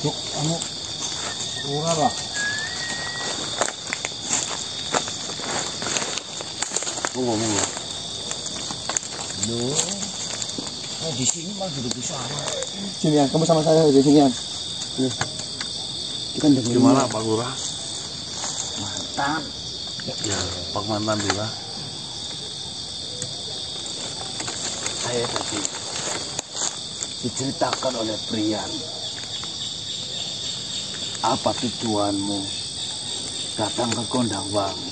Duk, anu murah lah. Ngomong ya. Loh, di sini malah duduk di sana. Sini ya, kamu sama saya di sini ya. Kita dengerin. Gimana Pak Lurah? Mantan. Ya, Pak Mantan juga. Saya tadi diceritakan oleh Prian. Apa tujuanmu datang ke Gondangwangi?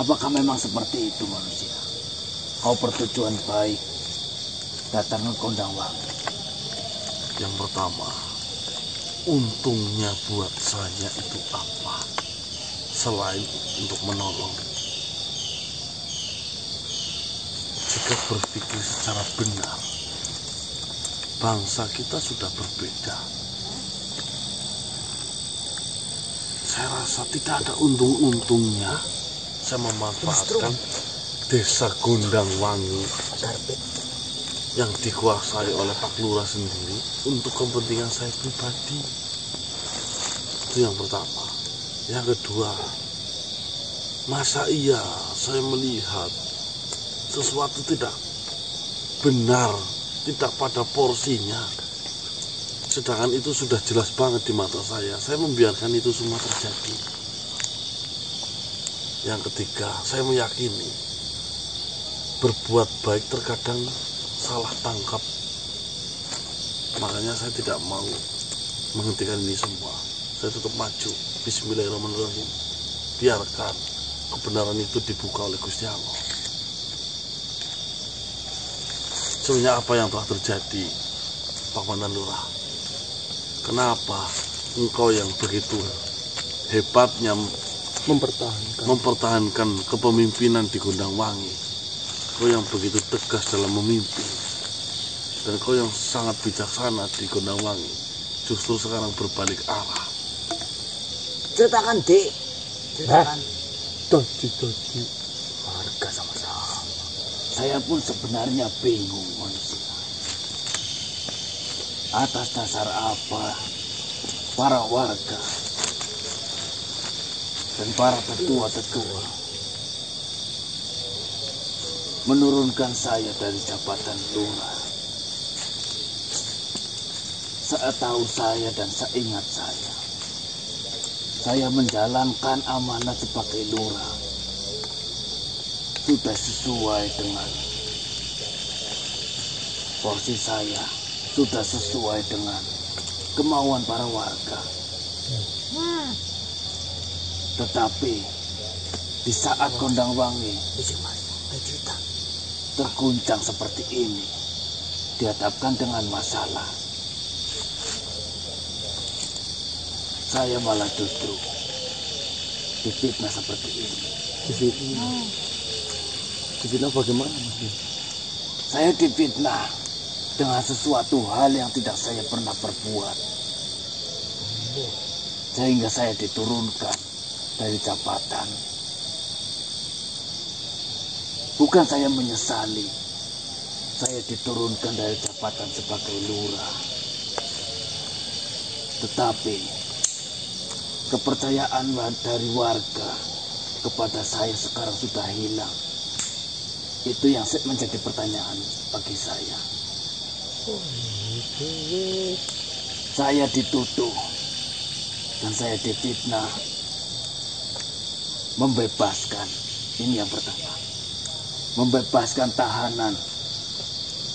Apakah memang seperti itu manusia? Kau bertujuan baik datang ke Gondangwangi. Yang pertama, untungnya buat saya itu apa? Selain untuk menolong. Jika berpikir secara benar, bangsa kita sudah berbeda. Saya rasa tidak ada untung-untungnya saya memanfaatkan desa Gondangwangi yang dikuasai oleh Pak Lurah sendiri untuk kepentingan saya pribadi. Itu yang pertama. Yang kedua, masa iya saya melihat sesuatu tidak benar, tidak pada porsinya, sedangkan itu sudah jelas banget di mata saya membiarkan itu semua terjadi. Yang ketiga, saya meyakini berbuat baik terkadang salah tangkap. Makanya saya tidak mau menghentikan ini semua. Saya tetap maju. Bismillahirrahmanirrahim. Biarkan kebenaran itu dibuka oleh Gusti Allah. Sebenarnya apa yang telah terjadi, Pak Mantan Lurah? Kenapa engkau yang begitu hebatnya mempertahankan kepemimpinan di Gondangwangi, kau yang begitu tegas dalam memimpin, dan kau yang sangat bijaksana di Gondangwangi, justru sekarang berbalik arah? Ceritakan, Dek. Ceritakan. Todi. Warga sama-sama. Saya pun sebenarnya bingung manusia. Atas dasar apa para warga dan para tetua-tetua menurunkan saya dari jabatan lurah? Setahu saya dan seingat saya menjalankan amanat sebagai lurah sudah sesuai dengan porsi saya, sudah sesuai dengan kemauan para warga. Tetapi di saat Gondangwangi terguncang seperti ini, dihadapkan dengan masalah, saya malah justru difitnah seperti ini. Difitnah bagaimana, Mas? Saya difitnah dengan sesuatu hal yang tidak saya pernah perbuat, sehingga saya diturunkan dari jabatan. Bukan saya menyesali saya diturunkan dari jabatan sebagai lurah, tetapi kepercayaan dari warga kepada saya sekarang sudah hilang. Itu yang menjadi pertanyaan bagi saya. Saya dituduh dan saya difitnah membebaskan. Ini yang pertama. Membebaskan tahanan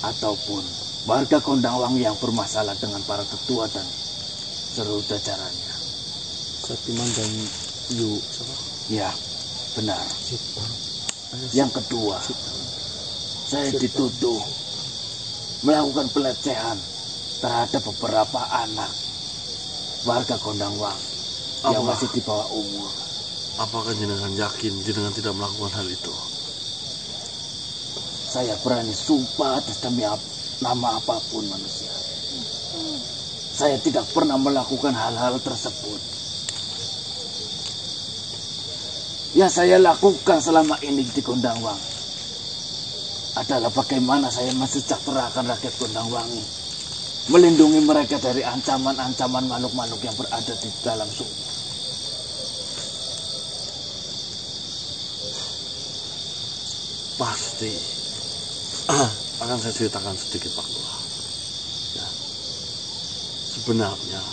ataupun warga Gondangwangi yang bermasalah dengan para tetua dan seluruh jajarannya. Satiman dan Yu, siapa? Ya, benar. Yang kedua, saya dituduh melakukan pelecehan terhadap beberapa anak warga Gondangwangi yang masih di bawah umur. Apakah jenengan yakin jenengan tidak melakukan hal itu? Saya berani sumpah atas demi nama apapun manusia. Saya tidak pernah melakukan hal-hal tersebut. Yang saya lakukan selama ini di Gondangwangi adalah bagaimana saya mensejahterakan rakyat Gondangwangi melindungi mereka dari ancaman-ancaman makhluk-makhluk yang berada di dalam sumur. Pasti akan saya ceritakan sedikit, Pak Lurah. Ya. Sebenarnya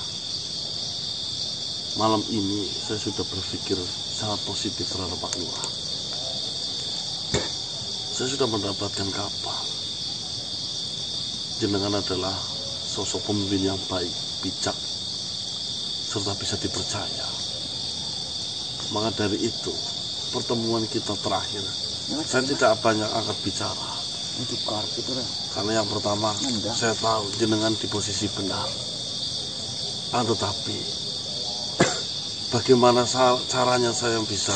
malam ini saya sudah berpikir sangat positif terhadap Pak Lurah. Saya sudah mendapatkan kapal. Jenengan adalah sosok pemimpin yang baik, bijak, serta bisa dipercaya. Maka dari itu, pertemuan kita terakhir, saya tidak banyak angkat bicara. Karena yang pertama, saya tahu jenengan di posisi benar. Tetapi, bagaimana caranya saya bisa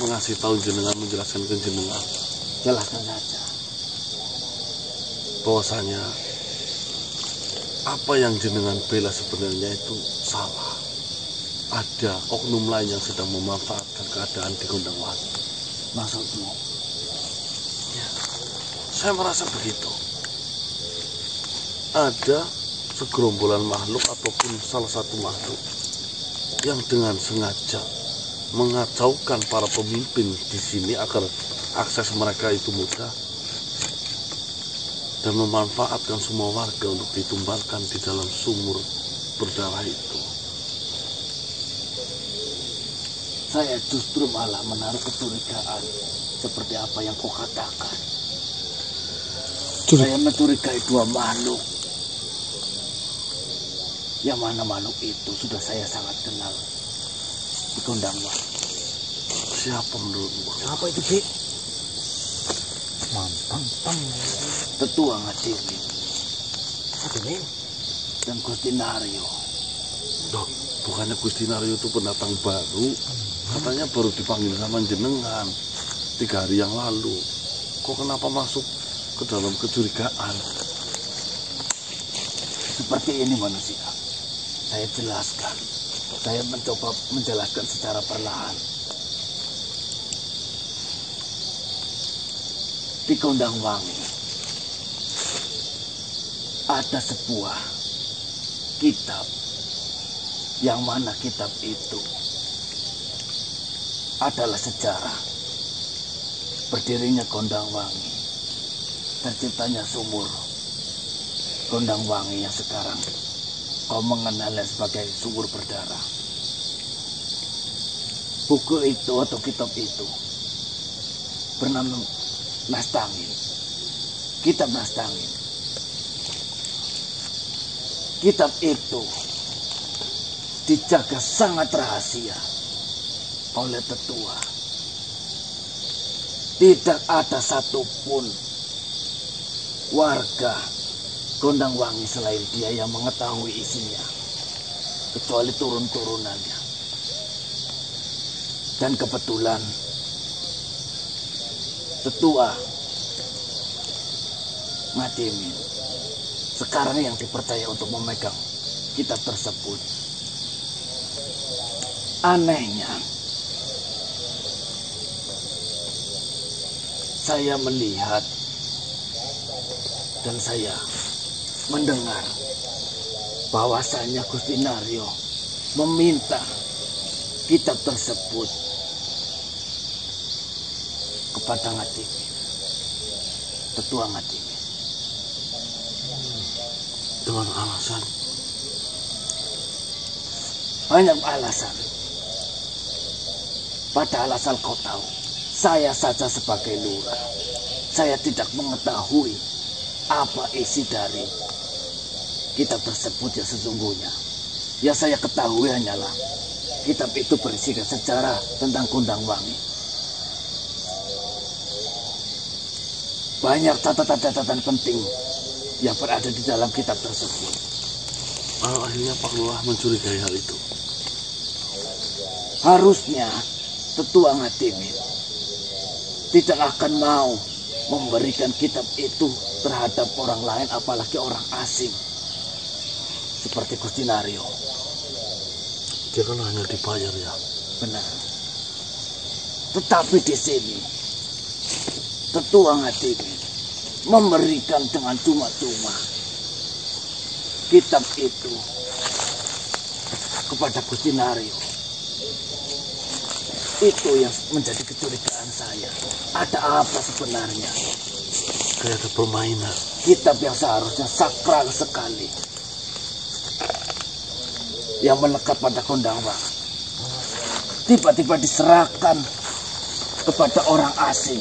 mengasih tahu jenengan, menjelaskan ke jenengan? Jelaskan saja. Bahwasanya apa yang jenengan bela sebenarnya itu salah. Ada oknum lain yang sedang memanfaatkan keadaan di Gondangwangi. Maksudmu? Ya, saya merasa begitu. Ada segerombolan makhluk ataupun salah satu makhluk yang dengan sengaja mengacaukan para pemimpin di sini agar akses mereka itu mudah dan memanfaatkan semua warga untuk ditumbalkan di dalam sumur berdarah itu. Saya justru malah menaruh kecurigaan seperti apa yang kau katakan. Saya mencurigai dua makhluk. Yang mana makhluk itu sudah saya sangat kenal di Gondangwangi. Siapa menurutmu? Apa itu, Dik? Tetua Ngadimin. Dan Gusti Naryo. Dok, bukannya Gusti Naryo itu pendatang baru? Katanya baru dipanggil sama jenengan 3 hari yang lalu. Kok kenapa masuk ke dalam kecurigaan? Seperti ini manusia. Saya jelaskan. Saya mencoba menjelaskan secara perlahan. Di Gondangwangi ada sebuah kitab, yang mana kitab itu adalah sejarah berdirinya Gondangwangi, terciptanya sumur Gondangwangi yang sekarang kau mengenalnya sebagai sumur berdarah. Buku itu atau kitab itu bernama Nastangin. Kitab Nastangin. Kitab itu dijaga sangat rahasia oleh tetua. Tidak ada satupun warga Gondangwangi selain dia yang mengetahui isinya, kecuali turun-turunannya. Dan kebetulan Tetua Ngadimin sekarang yang dipercaya untuk memegang kitab tersebut. Anehnya, saya melihat dan saya mendengar bahwasanya Gusti Naryo meminta kitab tersebut kepada Ngadimin, Tetua Ngadimin. Dengan alasan? Banyak alasan. Padahal asal kau tahu, saya saja sebagai lurah, saya tidak mengetahui apa isi dari kitab tersebut yang sesungguhnya. Yang saya ketahui hanyalah kitab itu berisikan sejarah tentang Gondangwangi. Banyak catatan-catatan penting yang berada di dalam kitab tersebut. Akhirnya Pak Lurah mencurigai hal itu. Harusnya Tetua Ngadimin tidak akan mau memberikan kitab itu terhadap orang lain, apalagi orang asing seperti Gusti Naryo. Dia kan hanya dibayar ya. Benar. Tetapi di sini Tetua Ngadimin memberikan dengan cuma-cuma. kitab itu kepada Gusti Naryo. Itu yang menjadi kecurigaan saya. Ada apa sebenarnya? Kayak ada permainan. Kitab yang seharusnya sakral sekali, yang melekat pada Kondangwa, tiba-tiba diserahkan kepada orang asing.